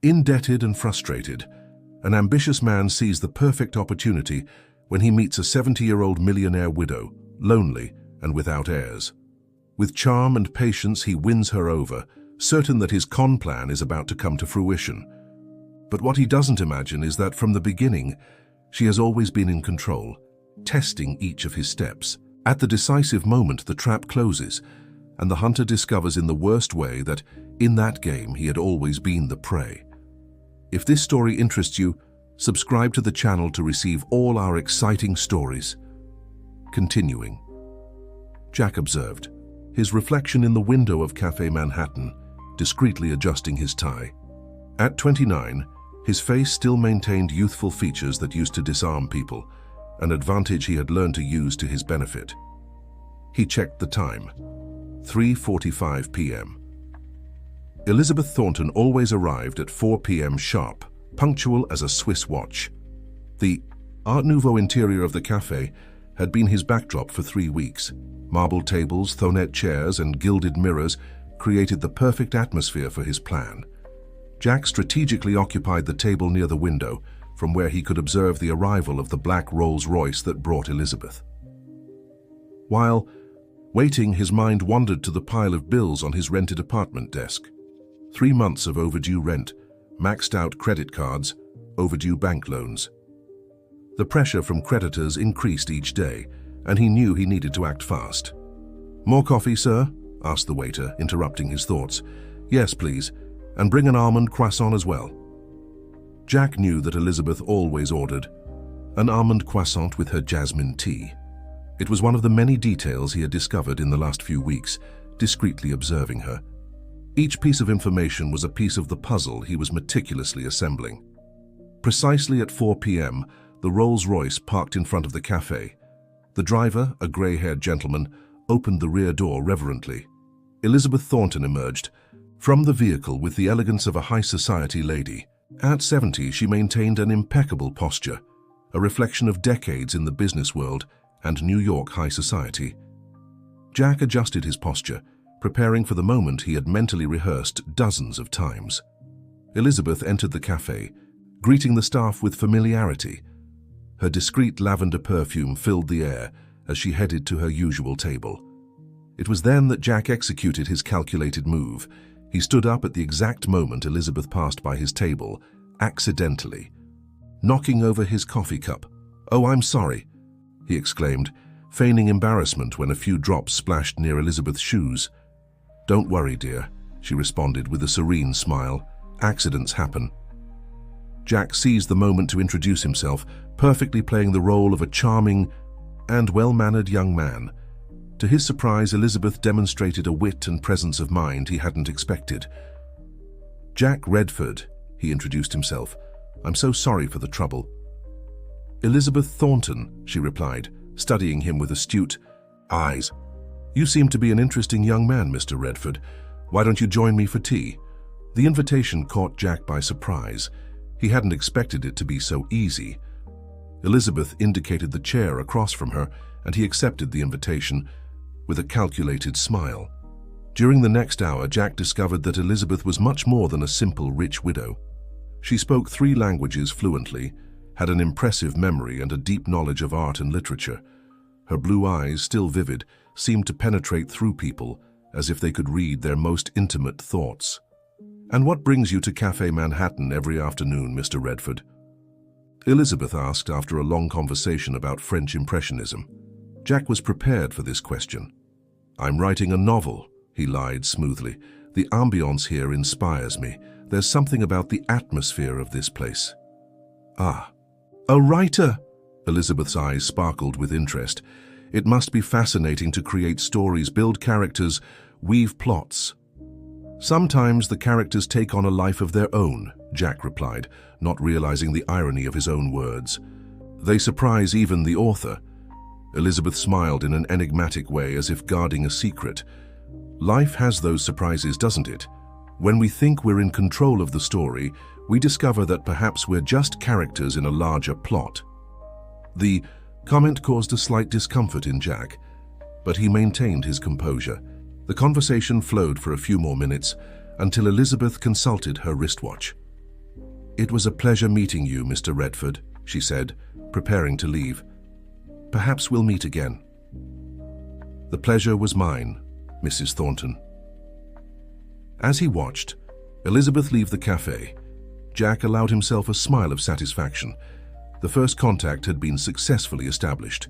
Indebted and frustrated, an ambitious man sees the perfect opportunity when he meets a 70-year-old millionaire widow, lonely and without heirs. With charm and patience, he wins her over, certain that his con plan is about to come to fruition. But what he doesn't imagine is that from the beginning, she has always been in control, testing each of his steps. At the decisive moment, the trap closes, and the hunter discovers in the worst way that in that game he had always been the prey. If this story interests you, subscribe to the channel to receive all our exciting stories. Continuing. Jack observed, his reflection in the window of Cafe Manhattan, discreetly adjusting his tie. At 29, his face still maintained youthful features that used to disarm people, an advantage he had learned to use to his benefit. He checked the time. 3:45 p.m. Elizabeth Thornton always arrived at 4 p.m. sharp, punctual as a Swiss watch. The Art Nouveau interior of the cafe had been his backdrop for 3 weeks. Marble tables, thonette chairs, and gilded mirrors created the perfect atmosphere for his plan. Jack strategically occupied the table near the window, from where he could observe the arrival of the black Rolls-Royce that brought Elizabeth. While waiting, his mind wandered to the pile of bills on his rented apartment desk. 3 months of overdue rent, maxed out credit cards, overdue bank loans. The pressure from creditors increased each day, and he knew he needed to act fast. "More coffee, sir?" asked the waiter, interrupting his thoughts. "Yes, please, and bring an almond croissant as well." Jack knew that Elizabeth always ordered an almond croissant with her jasmine tea. It was one of the many details he had discovered in the last few weeks, discreetly observing her. Each piece of information was a piece of the puzzle he was meticulously assembling. Precisely at 4 p.m., the Rolls-Royce parked in front of the cafe. The driver, a grey-haired gentleman, opened the rear door reverently. Elizabeth Thornton emerged from the vehicle with the elegance of a high-society lady. At 70, she maintained an impeccable posture, a reflection of decades in the business world and New York high society. Jack adjusted his posture, preparing for the moment he had mentally rehearsed dozens of times. Elizabeth entered the cafe, greeting the staff with familiarity. Her discreet lavender perfume filled the air as she headed to her usual table. It was then that Jack executed his calculated move. He stood up at the exact moment Elizabeth passed by his table, accidentally, knocking over his coffee cup. "Oh, I'm sorry," he exclaimed, feigning embarrassment when a few drops splashed near Elizabeth's shoes. "Don't worry, dear," she responded with a serene smile. "Accidents happen." Jack seized the moment to introduce himself, perfectly playing the role of a charming and well-mannered young man. To his surprise, Elizabeth demonstrated a wit and presence of mind he hadn't expected. "Jack Redford," he introduced himself. "I'm so sorry for the trouble." "Elizabeth Thornton," she replied, studying him with astute eyes. "You seem to be an interesting young man, Mr. Redford. Why don't you join me for tea?" The invitation caught Jack by surprise. He hadn't expected it to be so easy. Elizabeth indicated the chair across from her, and he accepted the invitation with a calculated smile. During the next hour, Jack discovered that Elizabeth was much more than a simple rich widow. She spoke 3 languages fluently, had an impressive memory and a deep knowledge of art and literature. Her blue eyes, still vivid, seemed to penetrate through people as if they could read their most intimate thoughts. "And what brings you to Cafe Manhattan every afternoon, Mr. Redford?" Elizabeth asked after a long conversation about French Impressionism. Jack was prepared for this question. "I'm writing a novel," he lied smoothly. "The ambience here inspires me. There's something about the atmosphere of this place." "Ah, a writer!" Elizabeth's eyes sparkled with interest. "It must be fascinating to create stories, build characters, weave plots." "Sometimes the characters take on a life of their own," Jack replied, not realizing the irony of his own words. "They surprise even the author." Elizabeth smiled in an enigmatic way, as if guarding a secret. "Life has those surprises, doesn't it? When we think we're in control of the story, we discover that perhaps we're just characters in a larger plot." The comment caused a slight discomfort in Jack, but he maintained his composure. The conversation flowed for a few more minutes until Elizabeth consulted her wristwatch. "It was a pleasure meeting you, Mr. Redford," she said, preparing to leave. "Perhaps we'll meet again." "The pleasure was mine, Mrs. Thornton." As he watched Elizabeth leave the cafe, Jack allowed himself a smile of satisfaction. The first contact had been successfully established.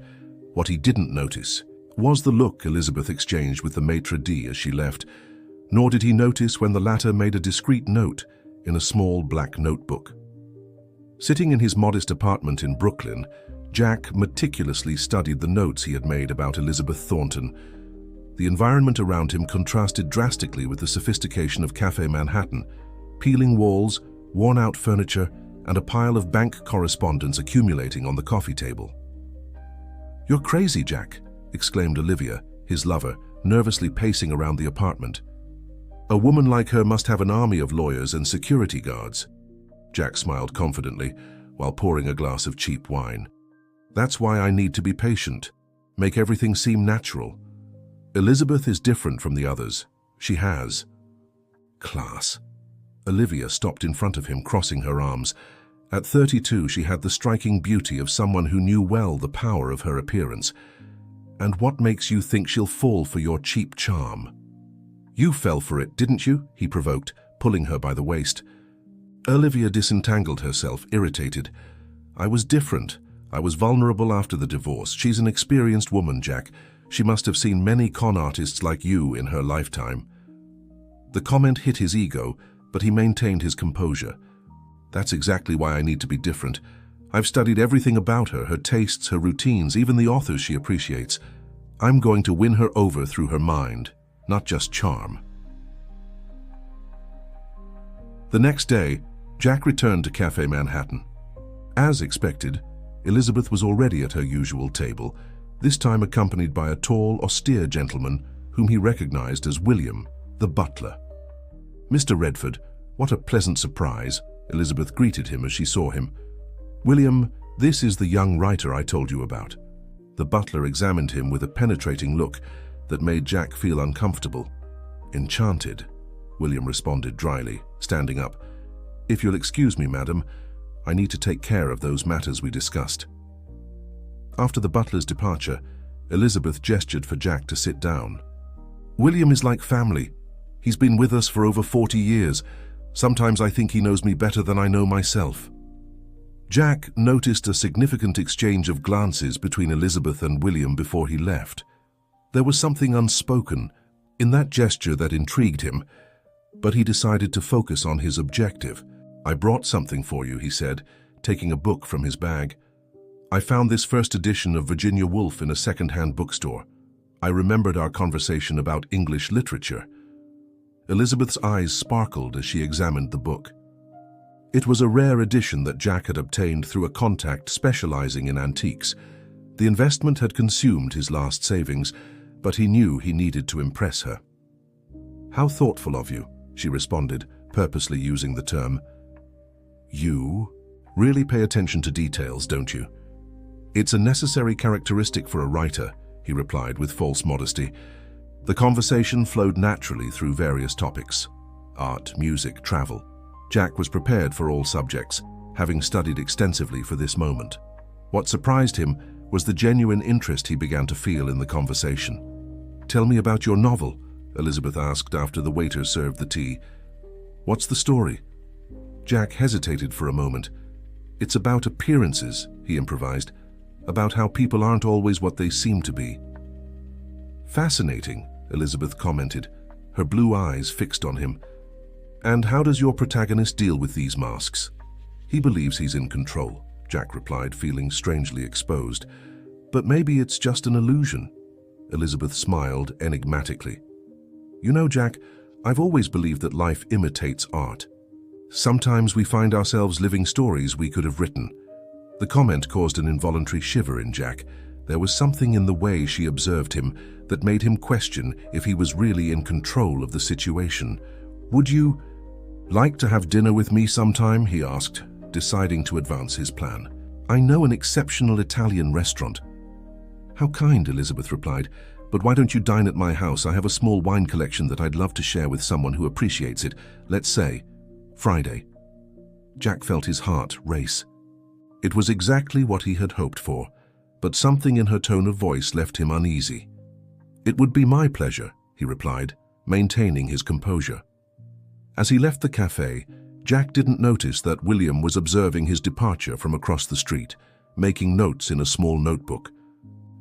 What he didn't notice was the look Elizabeth exchanged with the maitre d' as she left, nor did he notice when the latter made a discreet note in a small black notebook. Sitting in his modest apartment in Brooklyn, Jack meticulously studied the notes he had made about Elizabeth Thornton. The environment around him contrasted drastically with the sophistication of Cafe Manhattan: peeling walls, worn-out furniture, and a pile of bank correspondence accumulating on the coffee table. "You're crazy, Jack," exclaimed Olivia, his lover, nervously pacing around the apartment. "A woman like her must have an army of lawyers and security guards." Jack smiled confidently while pouring a glass of cheap wine. "That's why I need to be patient, make everything seem natural. Elizabeth is different from the others. She has class." Olivia stopped in front of him, crossing her arms. At 32, she had the striking beauty of someone who knew well the power of her appearance. "And what makes you think she'll fall for your cheap charm?" "You fell for it, didn't you?" he provoked, pulling her by the waist. Olivia disentangled herself, irritated. "I was different. I was vulnerable after the divorce. She's an experienced woman, Jack. She must have seen many con artists like you in her lifetime." The comment hit his ego, but he maintained his composure. "That's exactly why I need to be different. I've studied everything about her, her tastes, her routines, even the authors she appreciates. I'm going to win her over through her mind, not just charm." The next day, Jack returned to Cafe Manhattan. As expected, Elizabeth was already at her usual table, this time accompanied by a tall, austere gentleman whom he recognized as William, the butler. "Mr. Redford, what a pleasant surprise," Elizabeth greeted him as she saw him. "William, this is the young writer I told you about." The butler examined him with a penetrating look that made Jack feel uncomfortable. "Enchanted," William responded dryly, standing up. "If you'll excuse me, madam, I need to take care of those matters we discussed." After the butler's departure, Elizabeth gestured for Jack to sit down. "William is like family. He's been with us for over 40 years. Sometimes I think he knows me better than I know myself." Jack noticed a significant exchange of glances between Elizabeth and William before he left. There was something unspoken in that gesture that intrigued him, but he decided to focus on his objective. "I brought something for you," he said, taking a book from his bag. "I found this first edition of Virginia Woolf in a second-hand bookstore. I remembered our conversation about English literature." Elizabeth's eyes sparkled as she examined the book. It was a rare edition that Jack had obtained through a contact specializing in antiques. The investment had consumed his last savings, but he knew he needed to impress her. "How thoughtful of you," she responded, purposely using the term. "You really pay attention to details, don't you?" "It's a necessary characteristic for a writer," he replied with false modesty. The conversation flowed naturally through various topics: art, music, travel. Jack was prepared for all subjects, having studied extensively for this moment. What surprised him was the genuine interest he began to feel in the conversation. "Tell me about your novel," Elizabeth asked after the waiter served the tea. "What's the story?" Jack hesitated for a moment. "It's about appearances," he improvised, "about how people aren't always what they seem to be." "Fascinating," Elizabeth commented, her blue eyes fixed on him. "And how does your protagonist deal with these masks?" "He believes he's in control," Jack replied, feeling strangely exposed. "But maybe it's just an illusion." Elizabeth smiled enigmatically. "You know, Jack, I've always believed that life imitates art. Sometimes we find ourselves living stories we could have written." The comment caused an involuntary shiver in Jack. There was something in the way she observed him that made him question if he was really in control of the situation. "Would you like to have dinner with me sometime?" he asked, deciding to advance his plan. "I know an exceptional Italian restaurant." "How kind," Elizabeth replied. "But why don't you dine at my house? I have a small wine collection that I'd love to share with someone who appreciates it. Let's say Friday." Jack felt his heart race. It was exactly what he had hoped for, but something in her tone of voice left him uneasy. "It would be my pleasure," he replied, maintaining his composure. As he left the cafe, Jack didn't notice that William was observing his departure from across the street, making notes in a small notebook.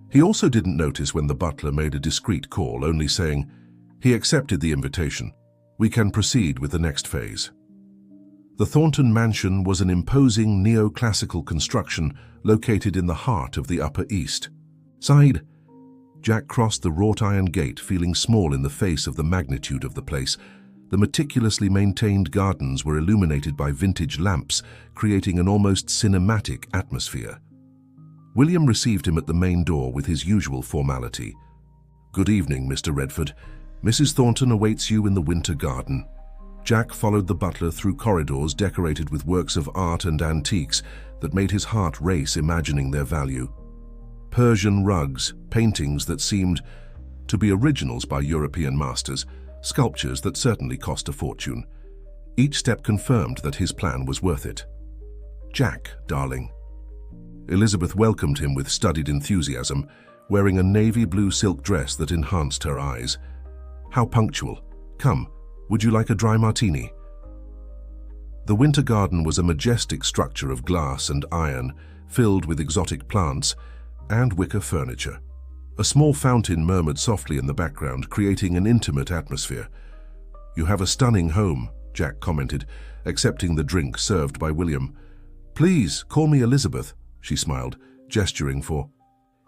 He also didn't notice when the butler made a discreet call, only saying, "He accepted the invitation. We can proceed with the next phase." The Thornton Mansion was an imposing neoclassical construction located in the heart of the Upper East. "Side." Jack crossed the wrought iron gate, feeling small in the face of the magnitude of the place. The meticulously maintained gardens were illuminated by vintage lamps, creating an almost cinematic atmosphere. William received him at the main door with his usual formality. "Good evening, Mr. Redford. Mrs. Thornton awaits you in the Winter Garden." Jack followed the butler through corridors decorated with works of art and antiques that made his heart race imagining their value. Persian rugs, paintings that seemed to be originals by European masters, sculptures that certainly cost a fortune. Each step confirmed that his plan was worth it. "Jack, darling." Elizabeth welcomed him with studied enthusiasm, wearing a navy blue silk dress that enhanced her eyes. "How punctual. Come, would you like a dry martini?" The Winter Garden was a majestic structure of glass and iron, filled with exotic plants and wicker furniture. A small fountain murmured softly in the background, creating an intimate atmosphere. "You have a stunning home," Jack commented, accepting the drink served by William. "Please, call me Elizabeth," she smiled, gesturing for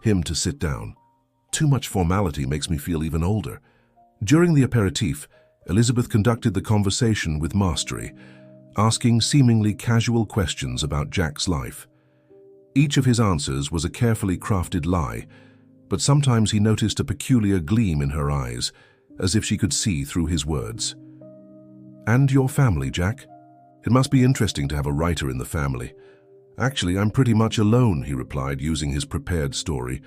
him to sit down. "Too much formality makes me feel even older." During the aperitif, Elizabeth conducted the conversation with mastery, asking seemingly casual questions about Jack's life. Each of his answers was a carefully crafted lie, but sometimes he noticed a peculiar gleam in her eyes, as if she could see through his words. "And your family, Jack? It must be interesting to have a writer in the family." "Actually, I'm pretty much alone," he replied, using his prepared story.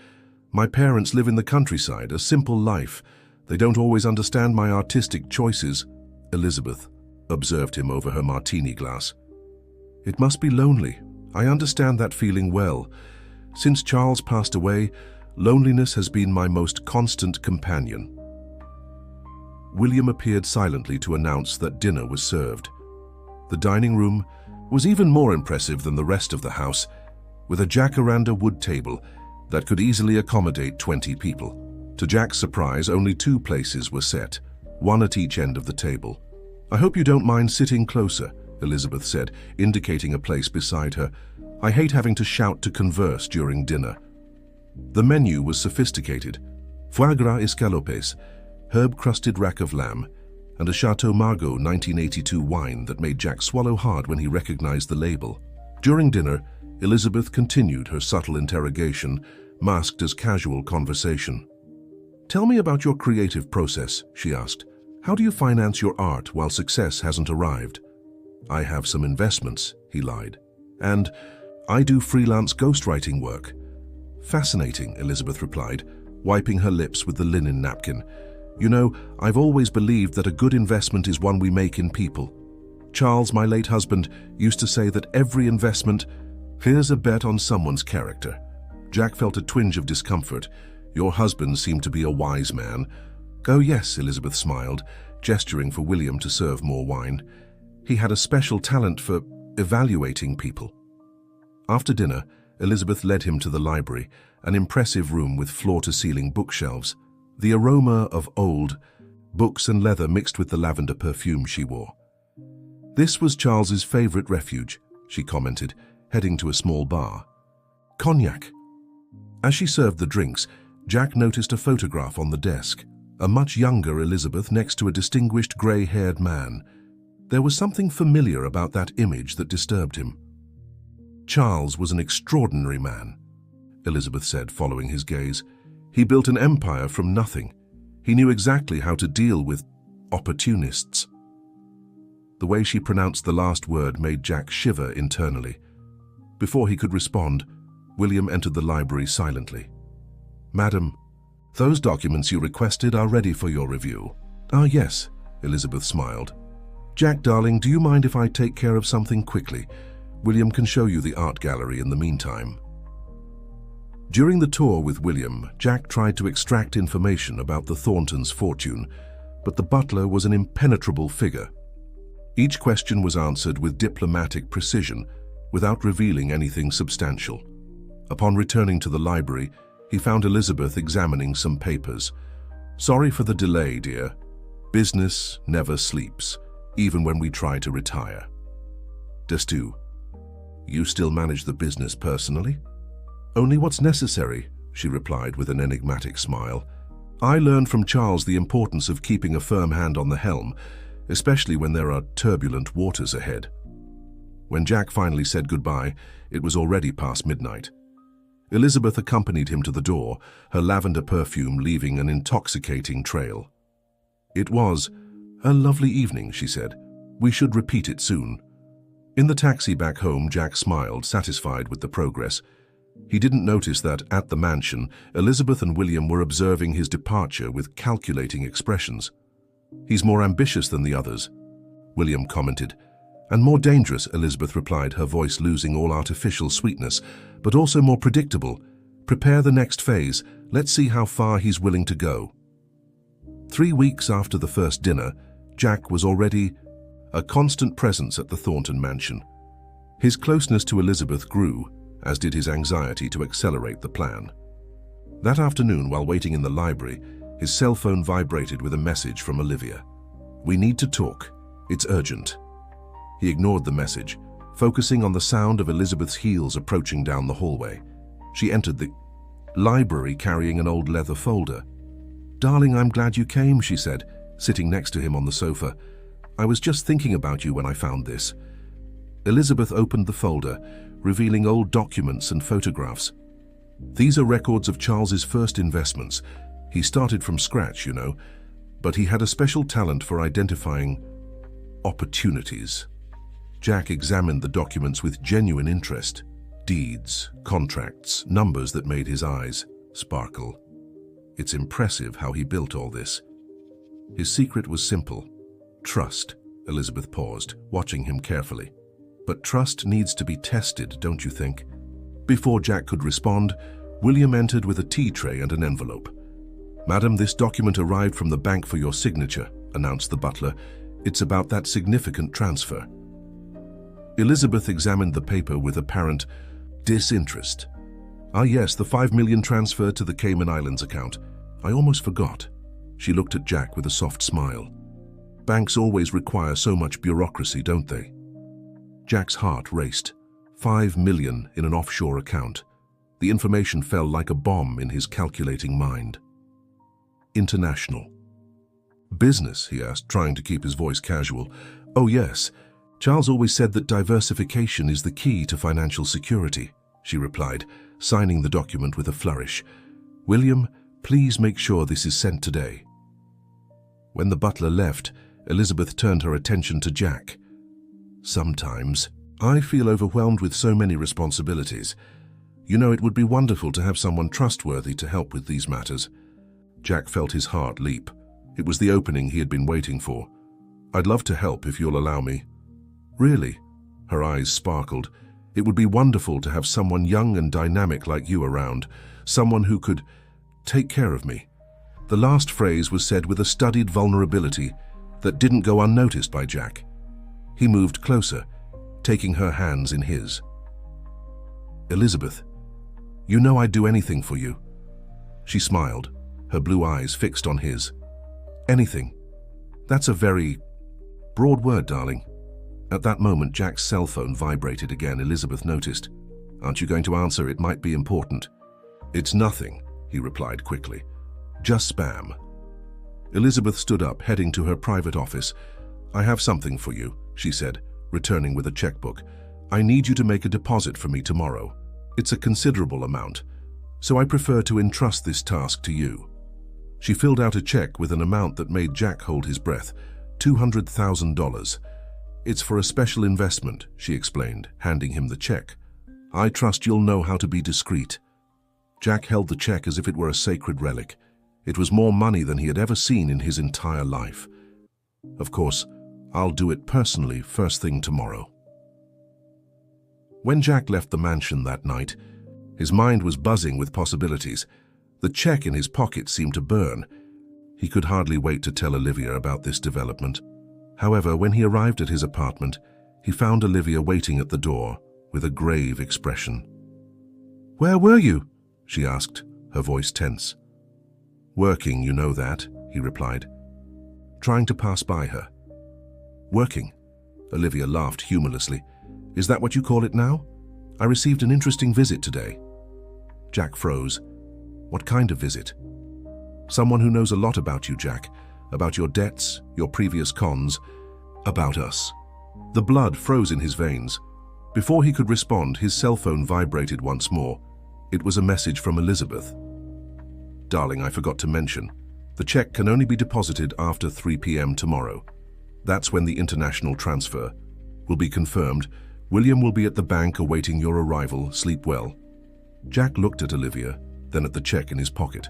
"My parents live in the countryside, a simple life. They don't always understand my artistic choices." Elizabeth observed him over her martini glass. "It must be lonely. I understand that feeling well. Since Charles passed away, loneliness has been my most constant companion." William appeared silently to announce that dinner was served. The dining room was even more impressive than the rest of the house, with a jacaranda wood table that could easily accommodate 20 people. To Jack's surprise, only 2 places were set, one at each end of the table. "I hope you don't mind sitting closer," Elizabeth said, indicating a place beside her. "I hate having to shout to converse during dinner." The menu was sophisticated: foie gras escalopes, herb-crusted rack of lamb, and a Chateau Margaux 1982 wine that made Jack swallow hard when he recognized the label. During dinner, Elizabeth continued her subtle interrogation, masked as casual conversation. "Tell me about your creative process," she asked. "How do you finance your art while success hasn't arrived?" "I have some investments," he lied. "And I do freelance ghostwriting work." "Fascinating," Elizabeth replied, wiping her lips with the linen napkin. "You know, I've always believed that a good investment is one we make in people. Charles, my late husband, used to say that every investment, here's a bet on someone's character." Jack felt a twinge of discomfort. "Your husband seemed to be a wise man." "Oh yes," Elizabeth smiled, gesturing for William to serve more wine. "He had a special talent for evaluating people." After dinner, Elizabeth led him to the library, an impressive room with floor-to-ceiling bookshelves. The aroma of old books and leather mixed with the lavender perfume she wore. "This was Charles's favorite refuge," she commented, heading to a small bar. "Cognac." As she served the drinks, Jack noticed a photograph on the desk, a much younger Elizabeth next to a distinguished grey-haired man. There was something familiar about that image that disturbed him. "Charles was an extraordinary man," Elizabeth said, following his gaze. "He built an empire from nothing. He knew exactly how to deal with opportunists." The way she pronounced the last word made Jack shiver internally. Before he could respond, William entered the library silently. "Madam, those documents you requested are ready for your review." "Ah, yes," Elizabeth smiled. Jack, darling, do you mind if I take care of something quickly? William can show you the art gallery in the meantime. During the tour with William, Jack tried to extract information about the Thorntons' fortune, but the butler was an impenetrable figure. Each question was answered with diplomatic precision, without revealing anything substantial. Upon returning to the library, he found Elizabeth examining some papers. "Sorry for the delay, dear. Business never sleeps, even when we try to retire." "Destu, you still manage the business personally?" "Only what's necessary," she replied with an enigmatic smile. "I learned from Charles the importance of keeping a firm hand on the helm, especially when there are turbulent waters ahead." When Jack finally said goodbye, it was already past midnight. Elizabeth accompanied him to the door, her lavender perfume leaving an intoxicating trail. "It was a lovely evening," she said. "We should repeat it soon." In the taxi back home, Jack smiled, satisfied with the progress. He didn't notice that, at the mansion, Elizabeth and William were observing his departure with calculating expressions. "He's more ambitious than the others," William commented. "And more dangerous," Elizabeth replied, her voice losing all artificial sweetness, "but also more predictable. Prepare the next phase. Let's see how far he's willing to go." 3 weeks after the first dinner, Jack was already a constant presence at the Thornton mansion. His closeness to Elizabeth grew, as did his anxiety to accelerate the plan. That afternoon, while waiting in the library, his cell phone vibrated with a message from Olivia. "We need to talk. It's urgent." He ignored the message, focusing on the sound of Elizabeth's heels approaching down the hallway. She entered the library carrying an old leather folder. "Darling, I'm glad you came," she said, sitting next to him on the sofa. "I was just thinking about you when I found this." Elizabeth opened the folder, revealing old documents and photographs. "These are records of Charles's first investments. He started from scratch, you know, but he had a special talent for identifying opportunities." Jack examined the documents with genuine interest. Deeds, contracts, numbers that made his eyes sparkle. It's impressive how he built all this. His secret was simple. Trust. Elizabeth paused, watching him carefully. "But trust needs to be tested, don't you think?" Before Jack could respond, William entered with a tea tray and an envelope. "Madam, this document arrived from the bank for your signature," announced the butler. "It's about that significant transfer." Elizabeth examined the paper with apparent disinterest. "Ah yes, the $5 million transfer to the Cayman Islands account. I almost forgot." She looked at Jack with a soft smile. "Banks always require so much bureaucracy, don't they?" Jack's heart raced. $5 million in an offshore account. The information fell like a bomb in his calculating mind. "International." "Business?" he asked, trying to keep his voice casual. "Oh yes. Charles always said that diversification is the key to financial security," she replied, signing the document with a flourish. "William, please make sure this is sent today." When the butler left, Elizabeth turned her attention to Jack. "Sometimes I feel overwhelmed with so many responsibilities. You know, it would be wonderful to have someone trustworthy to help with these matters." Jack felt his heart leap. It was the opening he had been waiting for. "I'd love to help if you'll allow me." "Really?" Her eyes sparkled. "It would be wonderful to have someone young and dynamic like you around, someone who could take care of me." The last phrase was said with a studied vulnerability that didn't go unnoticed by Jack. He moved closer, taking her hands in his. "Elizabeth, you know I'd do anything for you." She smiled, her blue eyes fixed on his. "Anything. That's a very broad word, darling." At that moment, Jack's cell phone vibrated again. Elizabeth noticed. "Aren't you going to answer? It might be important." "It's nothing," he replied quickly. "Just spam." Elizabeth stood up, heading to her private office. "I have something for you," she said, returning with a checkbook. "I need you to make a deposit for me tomorrow. It's a considerable amount, so I prefer to entrust this task to you." She filled out a check with an amount that made Jack hold his breath. $200,000. "It's for a special investment," she explained, handing him the check. "I trust you'll know how to be discreet." Jack held the check as if it were a sacred relic. It was more money than he had ever seen in his entire life. "Of course, I'll do it personally first thing tomorrow. When Jack left the mansion that night, his mind was buzzing with possibilities. The check in his pocket seemed to burn. He could hardly wait to tell Olivia about this development. However, when he arrived at his apartment, he found Olivia waiting at the door with a grave expression. "Where were you?" she asked, her voice tense. "Working, you know that," he replied, trying to pass by her. "Working?" Olivia laughed humorlessly. "Is that what you call it now? I received an interesting visit today." Jack froze. "What kind of visit?" "Someone who knows a lot about you, Jack. About your debts, your previous cons, about us." The blood froze in his veins. Before he could respond, his cell phone vibrated once more. It was a message from Elizabeth. "Darling, I forgot to mention. The check can only be deposited after 3 p.m. tomorrow. That's when the international transfer will be confirmed. William will be at the bank awaiting your arrival. Sleep well." Jack looked at Olivia, then at the check in his pocket.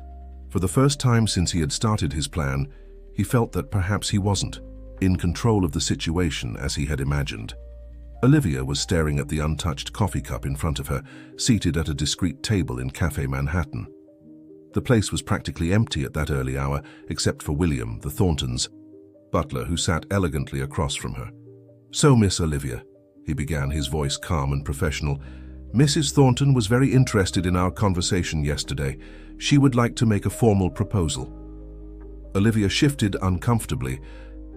For the first time since he had started his plan, he felt that perhaps he wasn't in control of the situation as he had imagined. Olivia was staring at the untouched coffee cup in front of her, seated at a discreet table in Café Manhattan. The place was practically empty at that early hour, except for William, the Thorntons' butler, who sat elegantly across from her. "So, Miss Olivia," he began, his voice calm and professional, "Mrs. Thornton was very interested in our conversation yesterday. She would like to make a formal proposal." Olivia shifted uncomfortably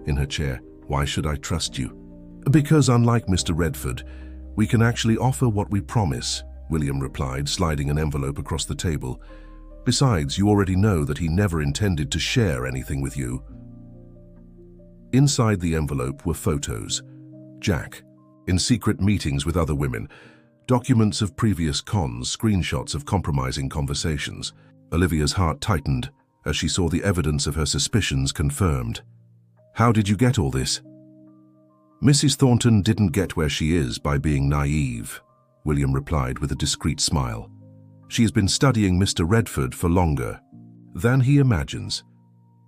in her chair. "Why should I trust you?" "Because unlike Mr. Redford, we can actually offer what we promise," William replied, sliding an envelope across the table. "Besides, you already know that he never intended to share anything with you." Inside the envelope were photos. Jack, in secret meetings with other women, documents of previous cons, screenshots of compromising conversations. Olivia's heart tightened as she saw the evidence of her suspicions confirmed. "How did you get all this?" "Mrs. Thornton didn't get where she is by being naive," William replied with a discreet smile. "She has been studying Mr. Redford for longer than he imagines."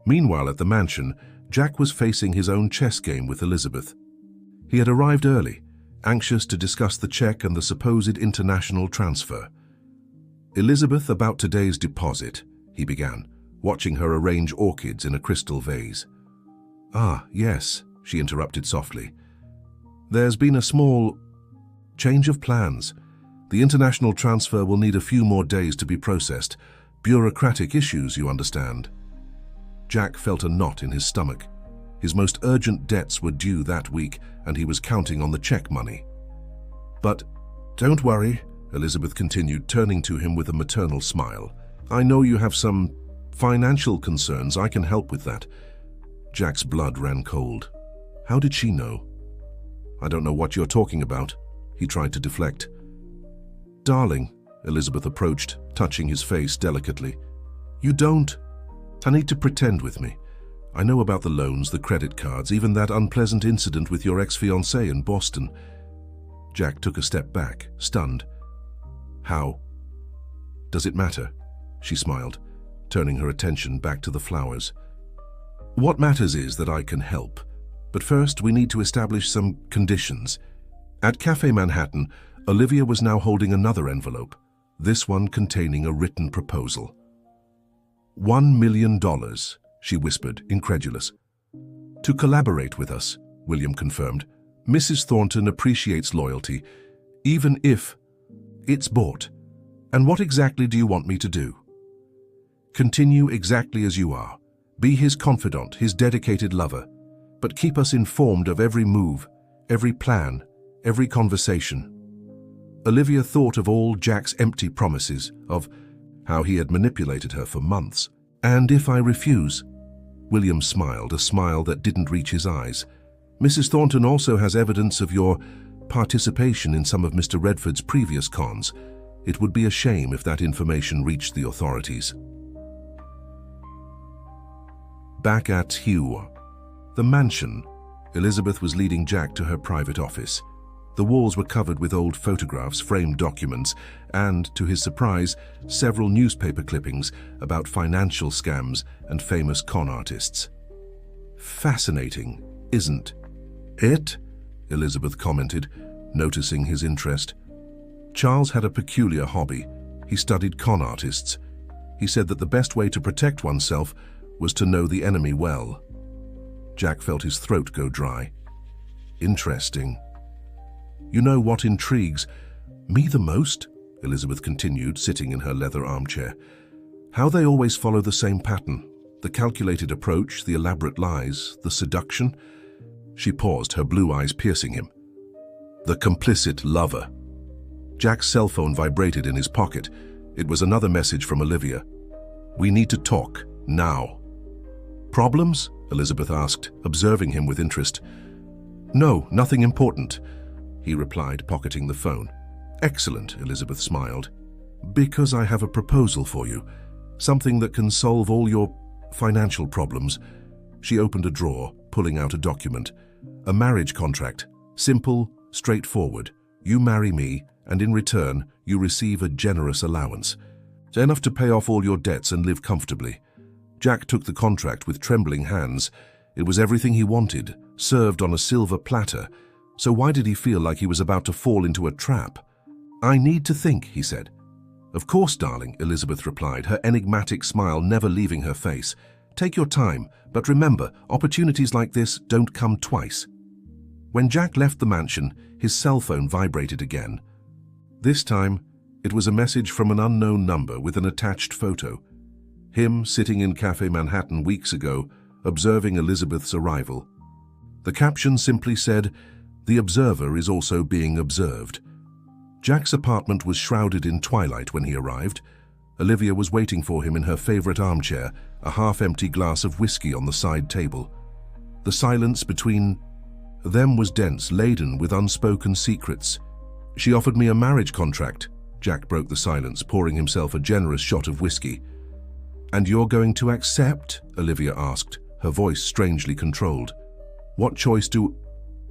Meanwhile, at the mansion, Jack was facing his own chess game with Elizabeth. He had arrived early, anxious to discuss the check and the supposed international transfer. "Elizabeth, about today's deposit," he began, watching her arrange orchids in a crystal vase. "Ah, yes," she interrupted softly. "There's been a small change of plans. The international transfer will need a few more days to be processed. Bureaucratic issues, you understand." Jack felt a knot in his stomach. His most urgent debts were due that week, and he was counting on the check money. "But don't worry," Elizabeth continued, turning to him with a maternal smile. "I know you have some financial concerns. I can help with that." Jack's blood ran cold. How did she know? "I don't know what you're talking about," he tried to deflect. "Darling," Elizabeth approached, touching his face delicately. "You don't need to pretend with me. I know about the loans, the credit cards, even that unpleasant incident with your ex-fiancé in Boston." Jack took a step back, stunned. "How does it matter?" she smiled, turning her attention back to the flowers. "What matters is that I can help. But first, we need to establish some conditions." At Café Manhattan, Olivia was now holding another envelope, this one containing a written proposal. $1 million, she whispered, incredulous. "To collaborate with us," William confirmed. "Mrs. Thornton appreciates loyalty, even if it's bought. And what exactly do you want me to do?" "Continue exactly as you are. Be his confidant, his dedicated lover. But keep us informed of every move, every plan, every conversation." Olivia thought of all Jack's empty promises, of how he had manipulated her for months. "And if I refuse?" William smiled, a smile that didn't reach his eyes. "Mrs. Thornton also has evidence of your participation in some of Mr. Redford's previous cons. It would be a shame if that information reached the authorities." Back at Hugh, the mansion, Elizabeth was leading Jack to her private office. The walls were covered with old photographs, framed documents, and, to his surprise, several newspaper clippings about financial scams and famous con artists. "Fascinating, isn't It? Elizabeth commented, noticing his interest. Charles had a peculiar hobby. He studied con artists. He said that the best way to protect oneself was to know the enemy well. Jack felt his throat go dry. Interesting. You know what intrigues me the most? Elizabeth continued, sitting in her leather armchair. How they always follow the same pattern. The calculated approach, the elaborate lies, the seduction. She paused, her blue eyes piercing him. The complicit lover. Jack's cell phone vibrated in his pocket. It was another message from Olivia. We need to talk, now. Problems? Elizabeth asked, observing him with interest. No, nothing important, he replied, pocketing the phone. Excellent, Elizabeth smiled. Because I have a proposal for you. Something that can solve all your financial problems. She opened a drawer, pulling out a document. A marriage contract. Simple, straightforward. You marry me, and in return, you receive a generous allowance. It's enough to pay off all your debts and live comfortably. Jack took the contract with trembling hands. It was everything he wanted, served on a silver platter. So why did he feel like he was about to fall into a trap? I need to think, he said. Of course, darling, Elizabeth replied, her enigmatic smile never leaving her face. Take your time, but remember, opportunities like this don't come twice. When Jack left the mansion, his cell phone vibrated again. This time, it was a message from an unknown number with an attached photo. Him sitting in Cafe Manhattan weeks ago, observing Elizabeth's arrival. The caption simply said, "The observer is also being observed." Jack's apartment was shrouded in twilight when he arrived. Olivia was waiting for him in her favorite armchair, a half-empty glass of whiskey on the side table. The silence between them was dense, laden with unspoken secrets. She offered me a marriage contract. Jack broke the silence, pouring himself a generous shot of whiskey. And you're going to accept? Olivia asked, her voice strangely controlled. What choice do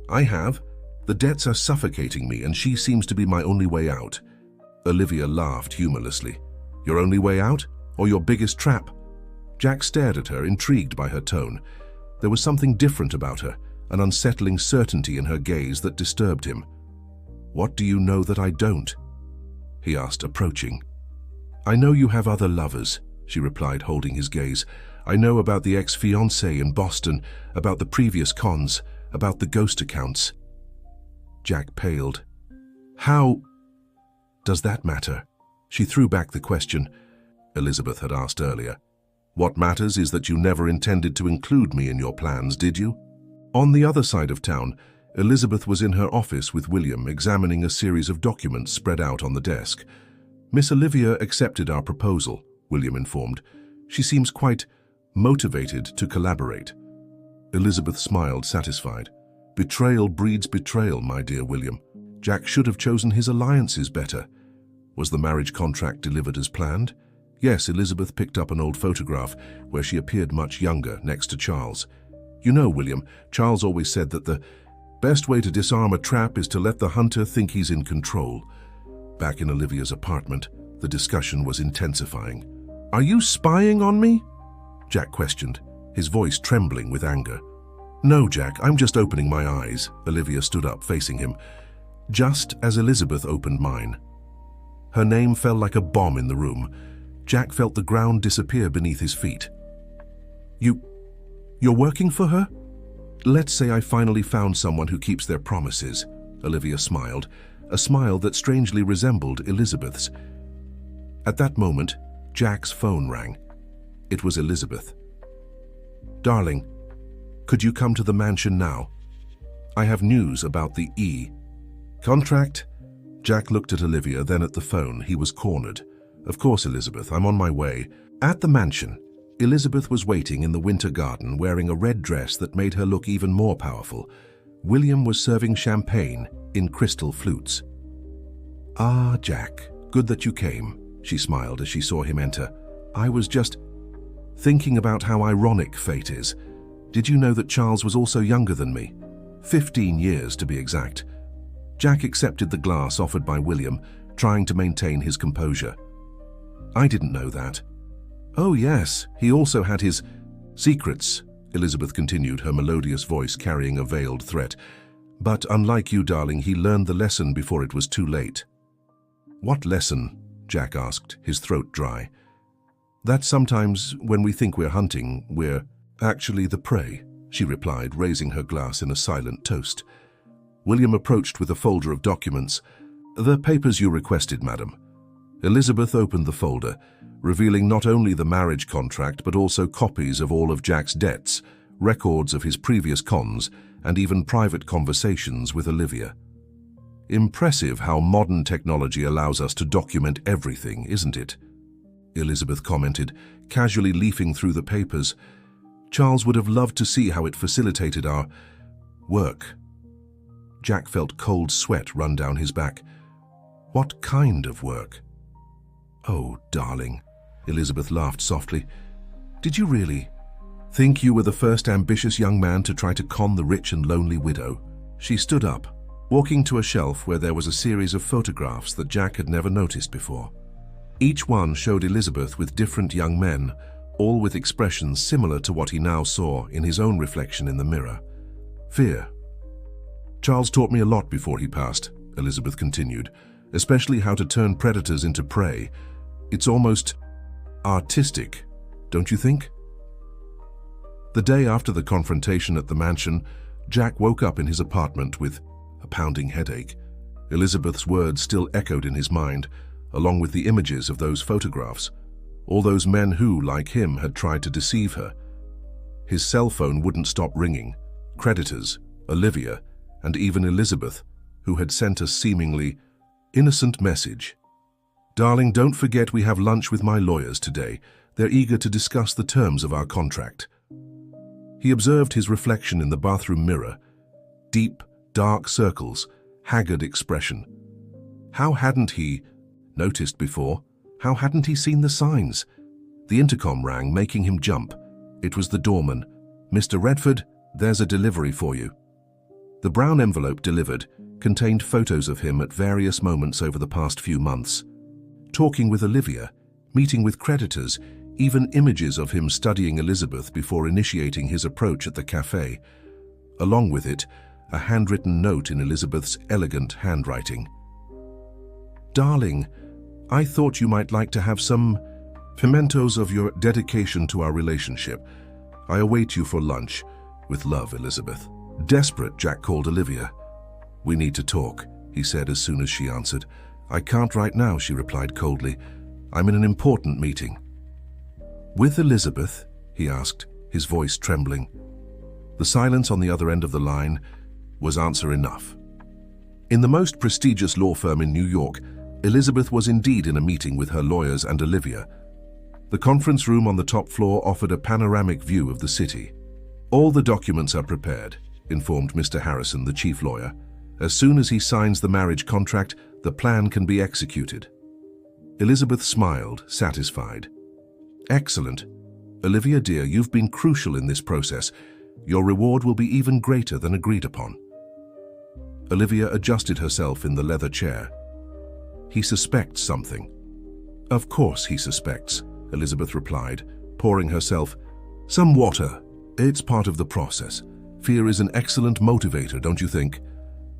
I have? The debts are suffocating me, and she seems to be my only way out. Olivia laughed humorlessly. Your only way out? Or your biggest trap? Jack stared at her, intrigued by her tone. There was something different about her, an unsettling certainty in her gaze that disturbed him. What do you know that I don't? He asked, approaching. I know you have other lovers, she replied, holding his gaze. I know about the ex-fiancé in Boston, about the previous cons, about the ghost accounts. Jack paled. How does that matter? She threw back the question Elizabeth had asked earlier. What matters is that you never intended to include me in your plans, did you? On the other side of town, Elizabeth was in her office with William, examining a series of documents spread out on the desk. Miss Olivia accepted our proposal, William informed. She seems quite motivated to collaborate. Elizabeth smiled, satisfied. Betrayal breeds betrayal, my dear William. Jack should have chosen his alliances better. Was the marriage contract delivered as planned? Yes, Elizabeth picked up an old photograph where she appeared much younger next to Charles. You know, William, Charles always said that the best way to disarm a trap is to let the hunter think he's in control. Back in Olivia's apartment, the discussion was intensifying. Are you spying on me? Jack questioned, his voice trembling with anger. No, Jack, I'm just opening my eyes. Olivia stood up, facing him, just as Elizabeth opened mine. Her name fell like a bomb in the room. Jack felt the ground disappear beneath his feet. You're working for her? Let's say I finally found someone who keeps their promises. Olivia smiled, a smile that strangely resembled Elizabeth's. At that moment, Jack's phone rang. It was Elizabeth. Darling, could you come to the mansion now? I have news about the E. Contract? Jack looked at Olivia, then at the phone. He was cornered. Of course, Elizabeth, I'm on my way. At the mansion, Elizabeth was waiting in the winter garden, wearing a red dress that made her look even more powerful. William was serving champagne in crystal flutes. Ah, Jack, good that you came, she smiled as she saw him enter. I was just thinking about how ironic fate is. Did you know that Charles was also younger than me? 15 years, to be exact. Jack accepted the glass offered by William, trying to maintain his composure. I didn't know that. Oh yes, he also had his secrets, Elizabeth continued, her melodious voice carrying a veiled threat. "But unlike you, darling, he learned the lesson before it was too late." "What lesson?" Jack asked, his throat dry. "That sometimes, when we think we're hunting, we're actually the prey," she replied, raising her glass in a silent toast. William approached with a folder of documents. "The papers you requested, madam." Elizabeth opened the folder, revealing not only the marriage contract but also copies of all of Jack's debts, records of his previous cons, and even private conversations with Olivia. "Impressive how modern technology allows us to document everything, isn't it?" Elizabeth commented, casually leafing through the papers. "Charles would have loved to see how it facilitated our work." Jack felt cold sweat run down his back. "What kind of work?" "Oh, darling," Elizabeth laughed softly. "Did you really think you were the first ambitious young man to try to con the rich and lonely widow?" She stood up, walking to a shelf where there was a series of photographs that Jack had never noticed before. Each one showed Elizabeth with different young men, all with expressions similar to what he now saw in his own reflection in the mirror. Fear. "Charles taught me a lot before he passed," Elizabeth continued, "especially how to turn predators into prey. It's almost artistic, don't you think?" The day after the confrontation at the mansion, Jack woke up in his apartment with a pounding headache. Elizabeth's words still echoed in his mind, along with the images of those photographs, all those men who, like him, had tried to deceive her. His cell phone wouldn't stop ringing. Creditors, Olivia, and even Elizabeth, who had sent a seemingly innocent message. "Darling, don't forget we have lunch with my lawyers today. They're eager to discuss the terms of our contract." He observed his reflection in the bathroom mirror. Deep, dark circles, haggard expression. How hadn't he noticed before? How hadn't he seen the signs? The intercom rang, making him jump. It was the doorman. "Mr. Redford, there's a delivery for you." The brown envelope delivered contained photos of him at various moments over the past few months. Talking with Olivia, meeting with creditors, even images of him studying Elizabeth before initiating his approach at the cafe. Along with it, a handwritten note in Elizabeth's elegant handwriting. "Darling, I thought you might like to have some mementos of your dedication to our relationship. I await you for lunch. With love, Elizabeth." Desperate, Jack called Olivia. "We need to talk," he said as soon as she answered. "I can't right now," she replied coldly. "I'm in an important meeting." "With Elizabeth?" he asked, his voice trembling. The silence on the other end of the line was answer enough. In the most prestigious law firm in New York, Elizabeth was indeed in a meeting with her lawyers and Olivia. The conference room on the top floor offered a panoramic view of the city. "All the documents are prepared," informed Mr. Harrison, the chief lawyer. "As soon as he signs the marriage contract, the plan can be executed." Elizabeth smiled, satisfied. "Excellent. Olivia, dear, you've been crucial in this process. Your reward will be even greater than agreed upon." Olivia adjusted herself in the leather chair. "He suspects something." "Of course he suspects," Elizabeth replied, pouring herself some water. "It's part of the process. Fear is an excellent motivator, don't you think?"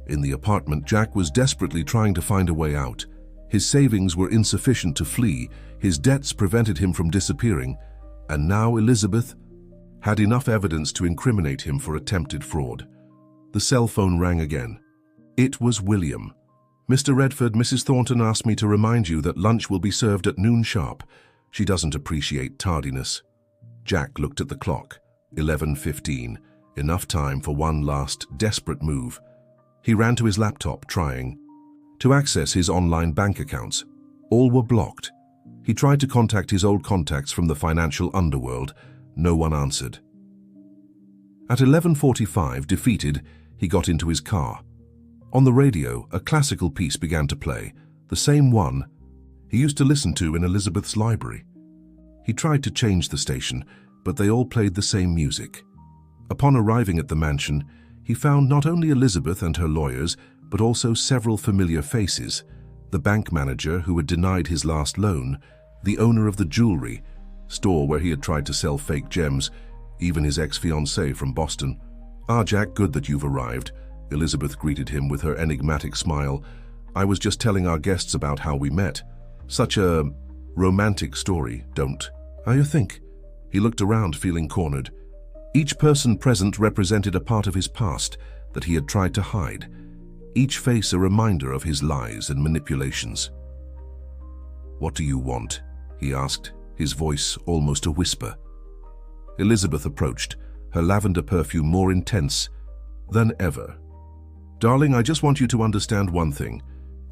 In the apartment, Jack was desperately trying to find a way out. His savings were insufficient to flee, his debts prevented him from disappearing, and now Elizabeth had enough evidence to incriminate him for attempted fraud. The cell phone rang again. It was William. "Mr. Redford, Mrs. Thornton asked me to remind you that lunch will be served at noon sharp. She doesn't appreciate tardiness." Jack looked at the clock. 11:15. Enough time for one last, desperate move. He ran to his laptop, trying to access his online bank accounts. All were blocked. He tried to contact his old contacts from the financial underworld. No one answered. At 11:45, defeated, he got into his car. On the radio, a classical piece began to play, the same one he used to listen to in Elizabeth's library. He tried to change the station, but they all played the same music. Upon arriving at the mansion, he found not only Elizabeth and her lawyers, but also several familiar faces: the bank manager who had denied his last loan, the owner of the jewelry store where he had tried to sell fake gems, even his ex-fiancée from Boston. "Ah, Jack, good that you've arrived," Elizabeth greeted him with her enigmatic smile. "I was just telling our guests about how we met. Such a romantic story, don't you think?" He looked around, feeling cornered. Each person present represented a part of his past that he had tried to hide, each face a reminder of his lies and manipulations. "What do you want?" he asked, his voice almost a whisper. Elizabeth approached, her lavender perfume more intense than ever. "Darling, I just want you to understand one thing.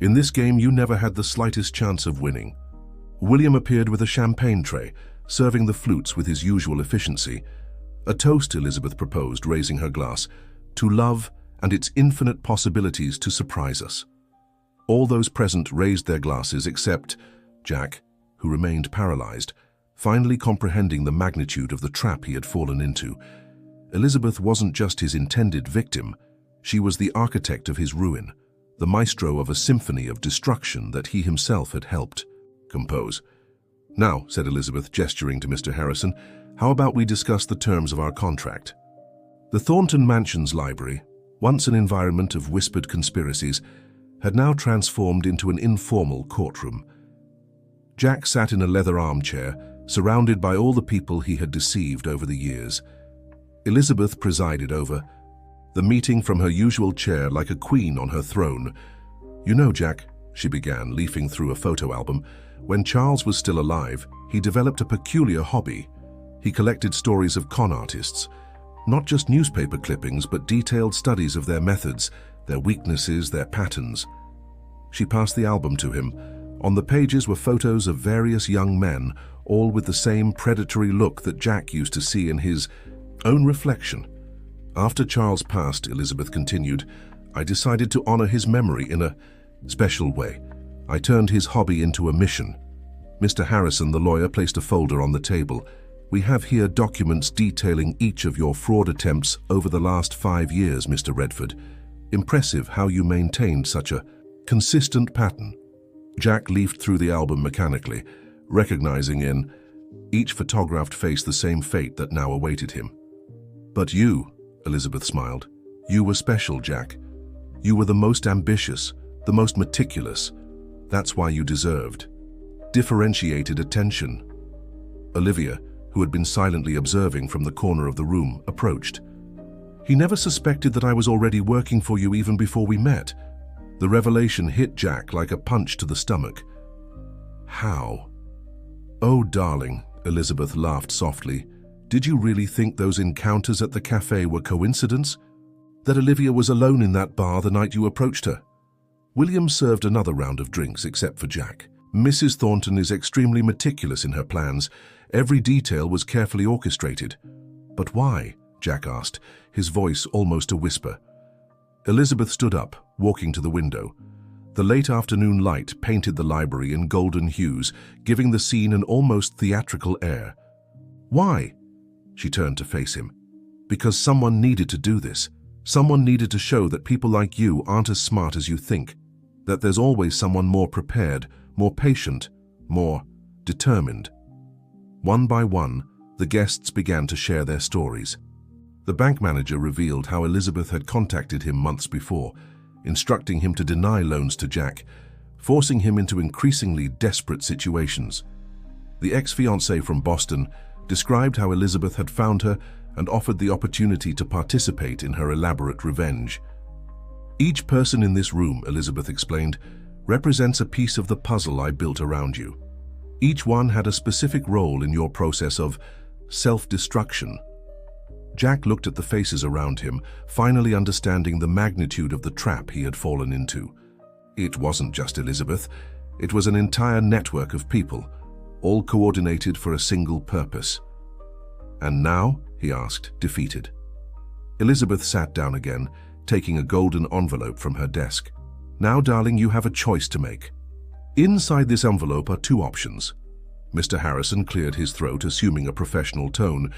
In this game, you never had the slightest chance of winning." William appeared with a champagne tray, serving the flutes with his usual efficiency. "A toast," Elizabeth proposed, raising her glass, "to love and its infinite possibilities to surprise us." All those present raised their glasses except Jack, who remained paralyzed, finally comprehending the magnitude of the trap he had fallen into. Elizabeth wasn't just his intended victim, she was the architect of his ruin, the maestro of a symphony of destruction that he himself had helped compose. "Now," said Elizabeth, gesturing to Mr. Harrison, "how about we discuss the terms of our contract?" The Thornton Mansions library, once an environment of whispered conspiracies, had now transformed into an informal courtroom. Jack sat in a leather armchair, surrounded by all the people he had deceived over the years. Elizabeth presided over the meeting from her usual chair like a queen on her throne. "You know, Jack," she began, leafing through a photo album, "when Charles was still alive, he developed a peculiar hobby. He collected stories of con artists, not just newspaper clippings, but detailed studies of their methods, their weaknesses, their patterns." She passed the album to him. On the pages were photos of various young men, all with the same predatory look that Jack used to see in his own reflection. "After Charles passed," Elizabeth continued, "I decided to honor his memory in a special way. I turned his hobby into a mission." Mr. Harrison, the lawyer, placed a folder on the table. "We have here documents detailing each of your fraud attempts over the last 5 years, Mr. Redford. Impressive how you maintained such a consistent pattern." Jack leafed through the album mechanically, recognizing in each photographed face the same fate that now awaited him. "But you," Elizabeth smiled, "you were special, Jack. You were the most ambitious, the most meticulous. That's why you deserved differentiated attention." Olivia, who had been silently observing from the corner of the room, approached. "He never suspected that I was already working for you even before we met." The revelation hit Jack like a punch to the stomach. "How?" "Oh, darling," Elizabeth laughed softly. "Did you really think those encounters at the cafe were coincidence? That Olivia was alone in that bar the night you approached her?" William served another round of drinks except for Jack. "Mrs. Thornton is extremely meticulous in her plans. Every detail was carefully orchestrated." "But why?" Jack asked, his voice almost a whisper. Elizabeth stood up, walking to the window. The late afternoon light painted the library in golden hues, giving the scene an almost theatrical air. "Why?" She turned to face him. "Because someone needed to do this. Someone needed to show that people like you aren't as smart as you think, that there's always someone more prepared, more patient, more determined." One by one, the guests began to share their stories. The bank manager revealed how Elizabeth had contacted him months before, instructing him to deny loans to Jack, forcing him into increasingly desperate situations. The ex-fiancée from Boston described how Elizabeth had found her and offered the opportunity to participate in her elaborate revenge. "Each person in this room," Elizabeth explained, "represents a piece of the puzzle I built around you. Each one had a specific role in your process of self-destruction." Jack looked at the faces around him, finally understanding the magnitude of the trap he had fallen into. It wasn't just Elizabeth, it was an entire network of people, all coordinated for a single purpose. "And now?" he asked, defeated. Elizabeth sat down again, taking a golden envelope from her desk. "Now, darling, you have a choice to make. Inside this envelope are 2 options." Mr. Harrison cleared his throat, assuming a professional tone.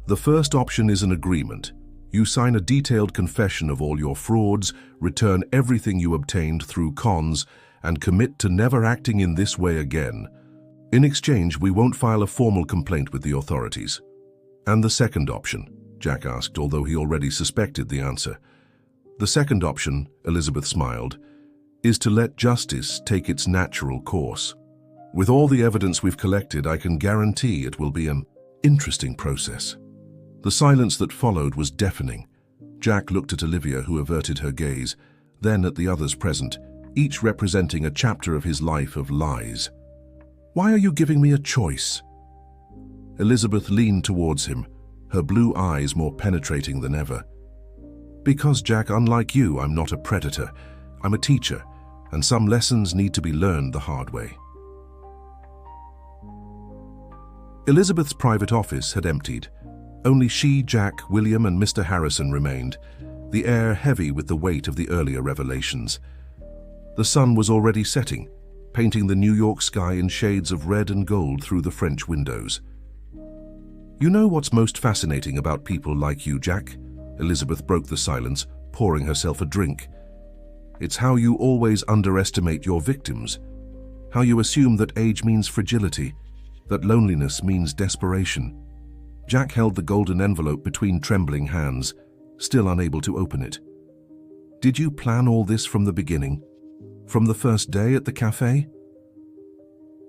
"The first option is an agreement. You sign a detailed confession of all your frauds, return everything you obtained through cons, and commit to never acting in this way again. In exchange, we won't file a formal complaint with the authorities." And the second option? Jack asked, although he already suspected the answer. The second option, Elizabeth smiled, is to let justice take its natural course. With all the evidence we've collected, I can guarantee it will be an interesting process. The silence that followed was deafening. Jack looked at Olivia, who averted her gaze, then at the others present, each representing a chapter of his life of lies. Why are you giving me a choice? Elizabeth leaned towards him, her blue eyes more penetrating than ever. Because, Jack, unlike you, I'm not a predator. I'm a teacher, and some lessons need to be learned the hard way. Elizabeth's private office had emptied. Only she, Jack, William, and Mr. Harrison remained, the air heavy with the weight of the earlier revelations. The sun was already setting, painting the New York sky in shades of red and gold through the French windows. You know what's most fascinating about people like you, Jack? Elizabeth broke the silence, pouring herself a drink. It's how you always underestimate your victims, how you assume that age means fragility, that loneliness means desperation. Jack held the golden envelope between trembling hands, still unable to open it. Did you plan all this from the beginning? From the first day at the cafe?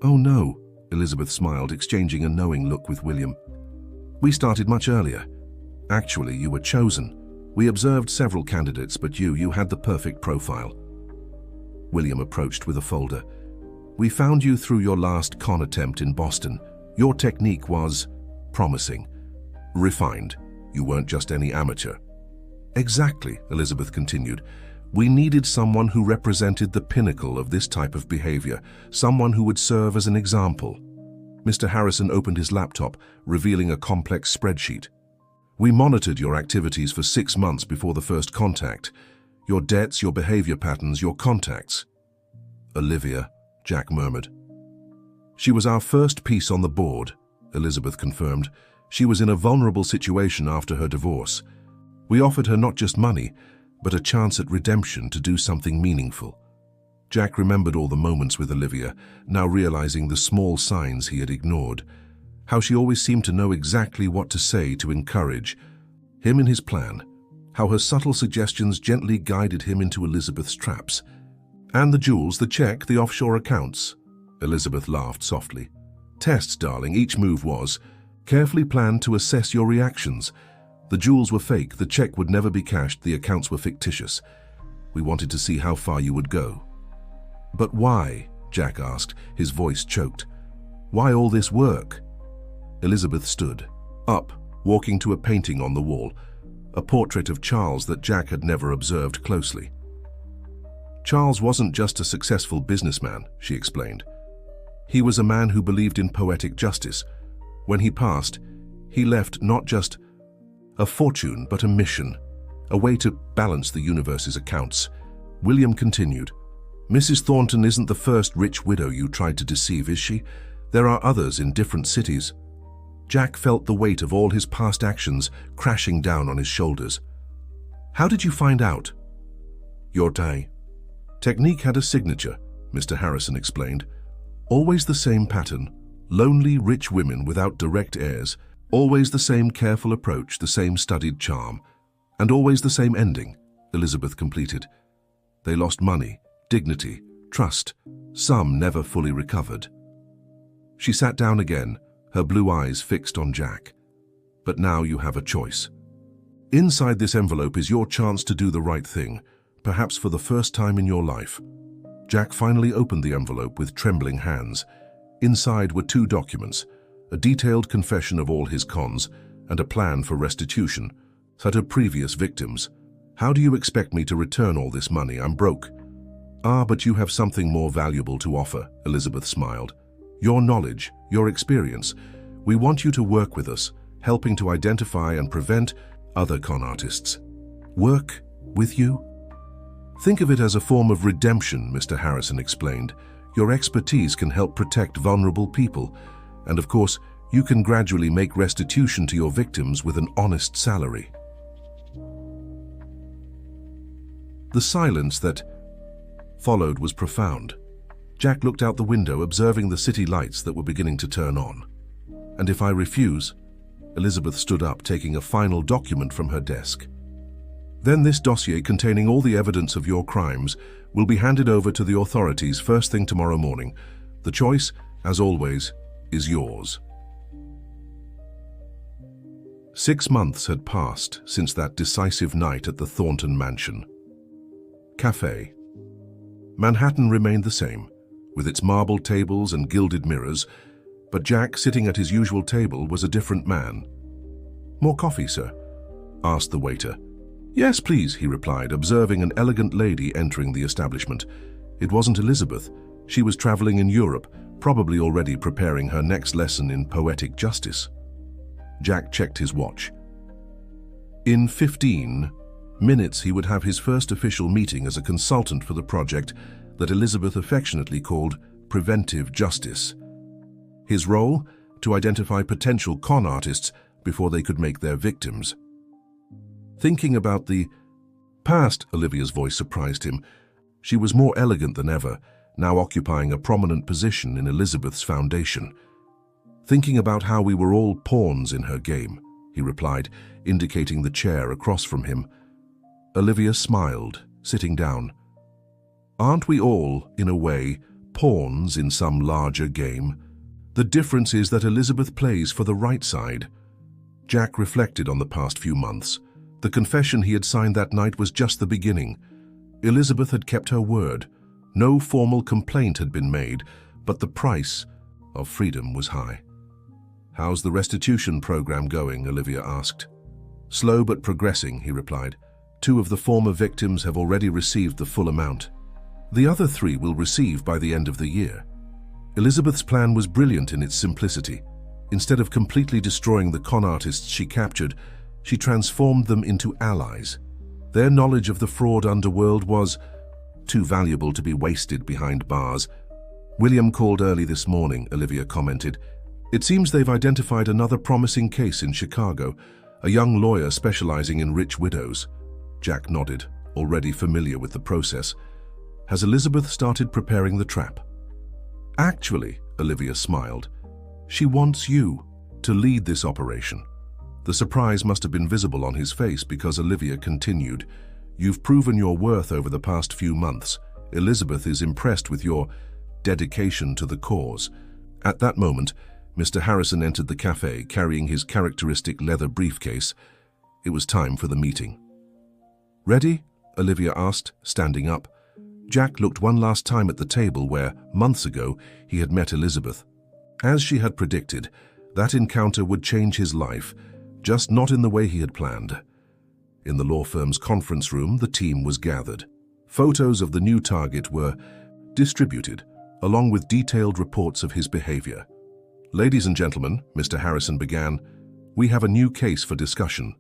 Oh no, Elizabeth smiled, exchanging a knowing look with William. We started much earlier. Actually, you were chosen. We observed several candidates, but you had the perfect profile. William approached with a folder. We found you through your last con attempt in Boston. Your technique was promising, refined. You weren't just any amateur. Exactly, Elizabeth continued. We needed someone who represented the pinnacle of this type of behavior, someone who would serve as an example. Mr. Harrison opened his laptop, revealing a complex spreadsheet. We monitored your activities for 6 months before the first contact. Your debts, your behavior patterns, your contacts. Olivia, Jack murmured. She was our first piece on the board, Elizabeth confirmed. She was in a vulnerable situation after her divorce. We offered her not just money, but a chance at redemption, to do something meaningful. Jack remembered all the moments with Olivia, now realizing the small signs he had ignored. How she always seemed to know exactly what to say to encourage him in his plan. How her subtle suggestions gently guided him into Elizabeth's traps. And the jewels, the check, the offshore accounts. Elizabeth laughed softly. Tests, darling, each move was carefully planned to assess your reactions. The jewels were fake, the check would never be cashed, the accounts were fictitious. We wanted to see how far you would go. But why? Jack asked, his voice choked. Why all this work? Elizabeth stood, up, walking to a painting on the wall, a portrait of Charles that Jack had never observed closely. Charles wasn't just a successful businessman, she explained. He was a man who believed in poetic justice. When he passed, he left not just a fortune, but a mission, a way to balance the universe's accounts. William continued, Mrs. Thornton isn't the first rich widow you tried to deceive, is she? There are others in different cities. Jack felt the weight of all his past actions crashing down on his shoulders. How did you find out? Your day. Technique had a signature, Mr. Harrison explained. Always the same pattern, lonely rich women without direct heirs, always the same careful approach, the same studied charm, and always the same ending, Elizabeth completed. They lost money, dignity, trust. Some never fully recovered. She sat down again, her blue eyes fixed on Jack. But now you have a choice. Inside this envelope is your chance to do the right thing, perhaps for the first time in your life. Jack finally opened the envelope with trembling hands. Inside were 2 documents, a detailed confession of all his cons and a plan for restitution, that of previous victims. How do you expect me to return all this money? I'm broke. Ah, but you have something more valuable to offer, Elizabeth smiled. Your knowledge, your experience. We want you to work with us, helping to identify and prevent other con artists. Work with you? Think of it as a form of redemption, Mr. Harrison explained. Your expertise can help protect vulnerable people, and of course, you can gradually make restitution to your victims with an honest salary. The silence that followed was profound. Jack looked out the window, observing the city lights that were beginning to turn on. And if I refuse? Elizabeth stood up, taking a final document from her desk. Then this dossier containing all the evidence of your crimes will be handed over to the authorities first thing tomorrow morning. The choice, as always, is yours. 6 months had passed since that decisive night at the Thornton mansion. Cafe. Manhattan remained the same, with its marble tables and gilded mirrors, but Jack, sitting at his usual table, was a different man. "More coffee, sir?" asked the waiter. "Yes, please," he replied, observing an elegant lady entering the establishment. It wasn't Elizabeth. She was traveling in Europe, probably already preparing her next lesson in poetic justice. Jack checked his watch. In 15 minutes, he would have his first official meeting as a consultant for the project that Elizabeth affectionately called Preventive Justice. His role? To identify potential con artists before they could make their victims. Thinking about the past, Olivia's voice surprised him. She was more elegant than ever, now occupying a prominent position in Elizabeth's foundation. "Thinking about how we were all pawns in her game," he replied, indicating the chair across from him. Olivia smiled, sitting down. "Aren't we all, in a way, pawns in some larger game? The difference is that Elizabeth plays for the right side." Jack reflected on the past few months. The confession he had signed that night was just the beginning. Elizabeth had kept her word. No formal complaint had been made, but the price of freedom was high. "How's the restitution program going?" Olivia asked. "Slow but progressing," he replied. 2 of the former victims have already received the full amount. The other 3 will receive by the end of the year. Elizabeth's plan was brilliant in its simplicity. Instead of completely destroying the con artists she captured, she transformed them into allies. Their knowledge of the fraud underworld was too valuable to be wasted behind bars. "William called early this morning," Olivia commented. "It seems they've identified another promising case in Chicago, a young lawyer specializing in rich widows." Jack nodded, already familiar with the process. "Has Elizabeth started preparing the trap?" "Actually," Olivia smiled, "she wants you to lead this operation." The surprise must have been visible on his face because Olivia continued, "You've proven your worth over the past few months. Elizabeth is impressed with your dedication to the cause." At that moment, Mr. Harrison entered the cafe carrying his characteristic leather briefcase. It was time for the meeting. "Ready?" Olivia asked, standing up. Jack looked one last time at the table where, months ago, he had met Elizabeth. As she had predicted, that encounter would change his life, just not in the way he had planned. In the law firm's conference room, the team was gathered. Photos of the new target were distributed, along with detailed reports of his behavior. "Ladies and gentlemen," Mr. Harrison began, "we have a new case for discussion."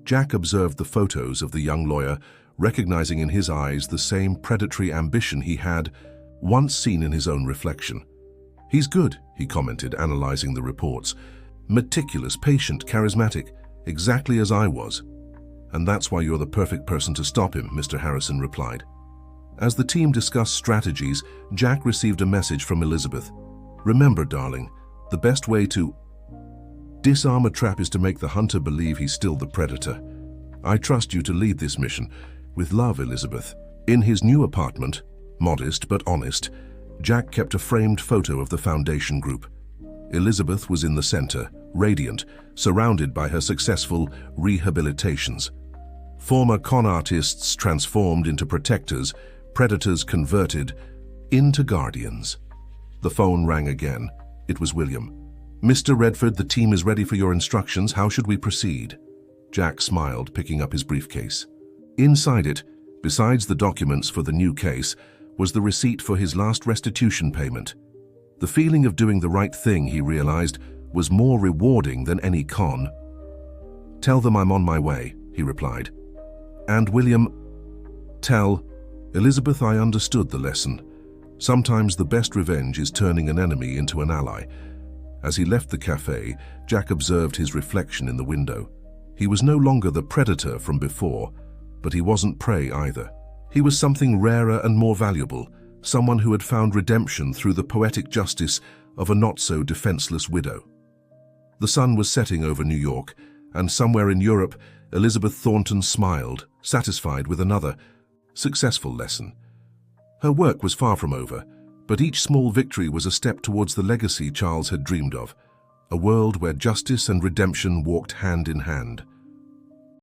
Jack observed the photos of the young lawyer, recognizing in his eyes the same predatory ambition he had once seen in his own reflection. "He's good," he commented, analyzing the reports. "Meticulous, patient, charismatic, exactly as I was." "And that's why you're the perfect person to stop him," Mr. Harrison replied. As the team discussed strategies, Jack received a message from Elizabeth. "Remember, darling, the best way to disarm a trap is to make the hunter believe he's still the predator. I trust you to lead this mission. With love, Elizabeth." In his new apartment, modest but honest, Jack kept a framed photo of the foundation group. Elizabeth was in the center, radiant, surrounded by her successful rehabilitations. Former con artists transformed into protectors, predators converted into guardians. The phone rang again. It was William. "Mr. Redford, the team is ready for your instructions. How should we proceed?" Jack smiled, picking up his briefcase. Inside it, besides the documents for the new case, was the receipt for his last restitution payment. The feeling of doing the right thing, he realized, was more rewarding than any con. "Tell them I'm on my way," he replied. "And William, tell Elizabeth I understood the lesson. Sometimes the best revenge is turning an enemy into an ally." As he left the cafe, Jack observed his reflection in the window. He was no longer the predator from before, but he wasn't prey either. He was something rarer and more valuable, someone who had found redemption through the poetic justice of a not-so-defenseless widow. The sun was setting over New York, and somewhere in Europe, Elizabeth Thornton smiled, satisfied with another successful lesson. Her work was far from over, but each small victory was a step towards the legacy Charles had dreamed of, a world where justice and redemption walked hand in hand.